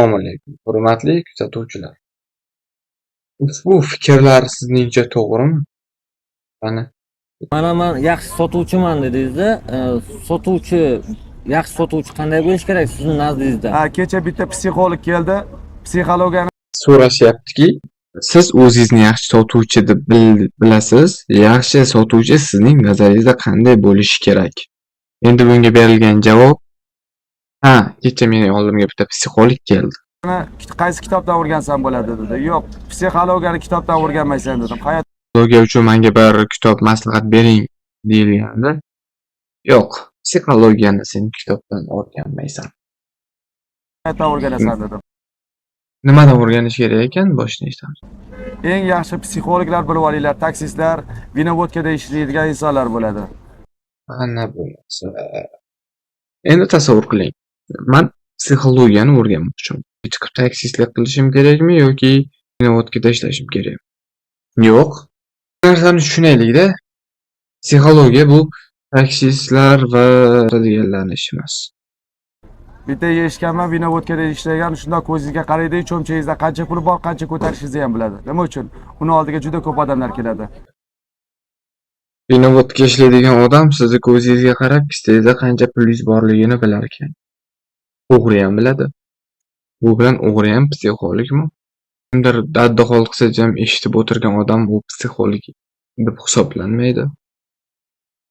Assalomu alaykum, hurmatli kuzatuvchilar. Ushbu fikrlar sizningcha to'g'rimi? Qani, Men yaxshi sotuvchiman dedingiz-da, yaxshi sotuvchi qanday bo'lishi kerak sizning nazdingizda? Kecha bitta psixolog keldi. Psixologiyani so'rashyaptiki, siz o'zingizni yaxshi sotuvchi deb bilasiz. Yaxshi sotuvchi sizning nazaringizda qanday bo'lishi kerak? Endi bunga berilgan javob: kecha mening oldimga bitta psixolog keldi. qaysi kitobdan o'rgansam bo'ladi dedi. Yo'q, psixologiyani kitobdan o'rganmaysan dedim. Psixologiya uchun menga bir kitob maslahat bering deyilganda, yo'q, psixologiyani sen kitobdan o'rganmaysan. Hayotdan o'rganasan dedim. Nimadan o'rganish kerak ekan boshini eshitamiz. Eng yaxshi psixologlar bilib olinglar, taksistlar, vinovodkada ishlaydigan insonlar bo'ladi. Ana bo'lsa. Endi tasavvur qiling. Men psixologiyani o'rganmoqchiman. Chiqib taksistlik qilishim kerakmi yoki vinovodkada ishlashim kerakmi? Yo'q. Bu narsani tushunaylik-da. Psixologiya bu taksistlar va deganlarning ishi emas. Bitta eshitganman, vinovodkada ishlagan, shunda ko'zingizga qaraydi, cho'mchagingizda qancha pul bor, qancha ko'tarishingizni ham biladi. Nima uchun? Uni oldiga juda ko'p odamlar keladi. Vinovodka ishlaydigan odam sizni ko'zingizga qarab, kistangizda qancha pulingiz borligini bilar ekan. O'g'ri ham biladi. Bu bilan o'g'ri ham psixologmi? Kimdir daddahol qilsa ham eshitib o'tirgan odam bu psixolog deb hisoblanmaydi.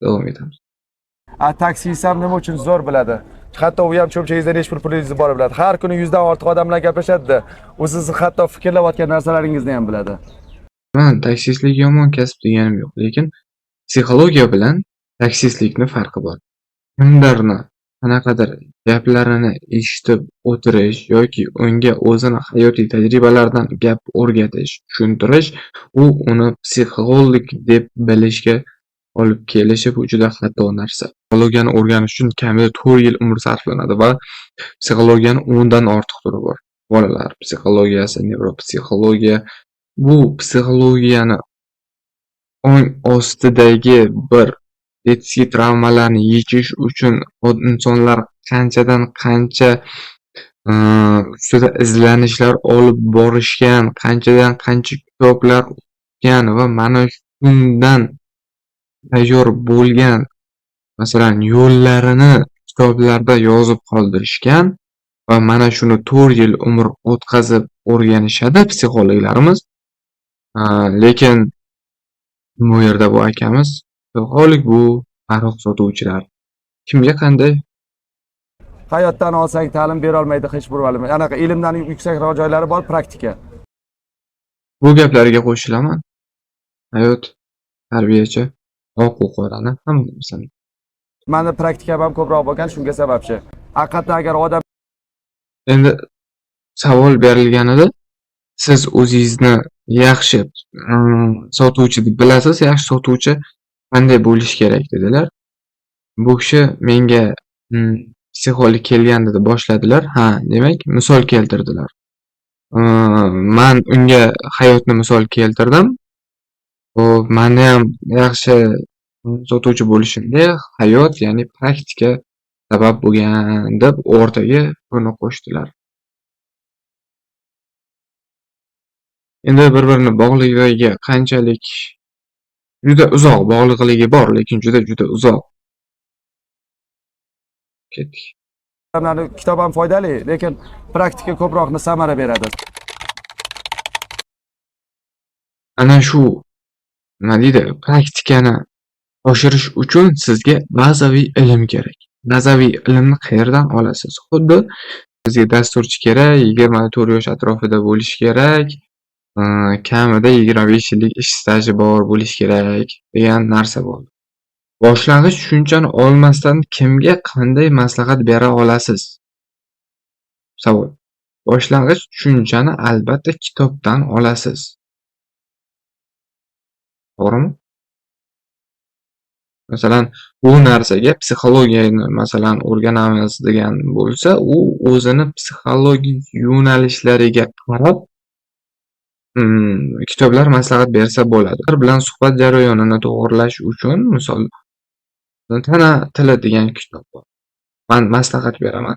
Davom etamiz. Taksist ham nima uchun zo'r biladi? Hatto u ham cho'mchagingizda nechta pulingiz bor biladi. Har kuni 100 dan ortiq odam bilan gaplashadi-da. U sizni hatto fikrlayotgan narsalaringizni ham biladi. Men taksistlik yomon kasb deganim yo'q, lekin psixologiya bilan taksistlikning farqi bor. Kimlarni qanaqadir gaplarini eshitib o'tirish yoki unga o'zini hayotiy tajribalaridan gap o'rgatish, tushuntirish, u uni psixolog deb bilishga olib kelishi bu juda xato narsa. Psixologiyani o'rganish uchun kamida 4 yil umr sarflanadi va psixologiyani 10 dan ortiq turi bor. Bolalar psixologiyasi, nevropsixologiya. Bu psixologiyani ong ostidagi bir detskiy travmalarni yechish uchun insonlar qanchadan qancha ustida izlanishlar olib borishgan, qanchadan qancha kitoblar o'qigan va mana shundan tayyor bo'lgan, masalan, yo'llarini kitoblarda yozib qoldirishgan va mana shuni 4 yil umr o'tkazib o'rganishadi psixologlarimiz. Lekin bu yerda bu akamiz psixolog, bu aroq sotuvchilar. Kimga qanday? Hayotdan olsang ta'lim bera olmaydi hech bir olim. Anaqa ilmdan yuksakroq joylari bor, praktika. Bu gaplarga qo'shilaman. Hayot, tarbiyachi, oq-qorani hamma narsani. Menda praktikam ham ko'proq bo'lgan, shunga sababchi. Haqiqatan agar odam Endi savol berilganida siz o'zingizni yaxshi sotuvchi deb bilasiz, yaxshi sotuvchi qanday bo'lish kerak dedilar. Bu kishi menga psixolog kelganda deb boshladilar. Demak, misol keltirdilar. Men unga hayotni misol keltirdim. Xo'p, menda ham yaxshi sotuvchi bo'lishimga hayot, ya'ni praktika sabab bo'lgan deb o'rtaga buni qo'shdilar. Endi bir-birini bog'liqligiga qanchalik juda uzoq bog'liqligi bor, lekin juda uzoq. Ketdik. kitob ham foydali, lekin praktika ko'proq samara beradi. Ana shu nima deydi, praktikani oshirish uchun sizga bazaviy ilm kerak. Bazaviy ilmni qayerdan olasiz? Xuddi sizga dasturchi kerak, 24 yosh atrofida bo'lish kerak, kamida 25 yillik ish staji bor bo'lish kerak degan narsa bo'ldi. Boshlang'ich tushunchani olmasdan kimga qanday maslahat bera olasiz? Savol. Boshlang'ich tushunchani albatta kitobdan olasiz. To'g'rimi? Masalan, bu narsaga psixologiyani masalan o'rganamiz degan bo'lsa, u o'zini psixologik yo'nalishlariga qarab kitoblar maslahat bersa bo'ladi. Bir bilan suhbat jarayonini to'g'irlash uchun, misol, tana tili degan kitob bor. Men maslahat beraman.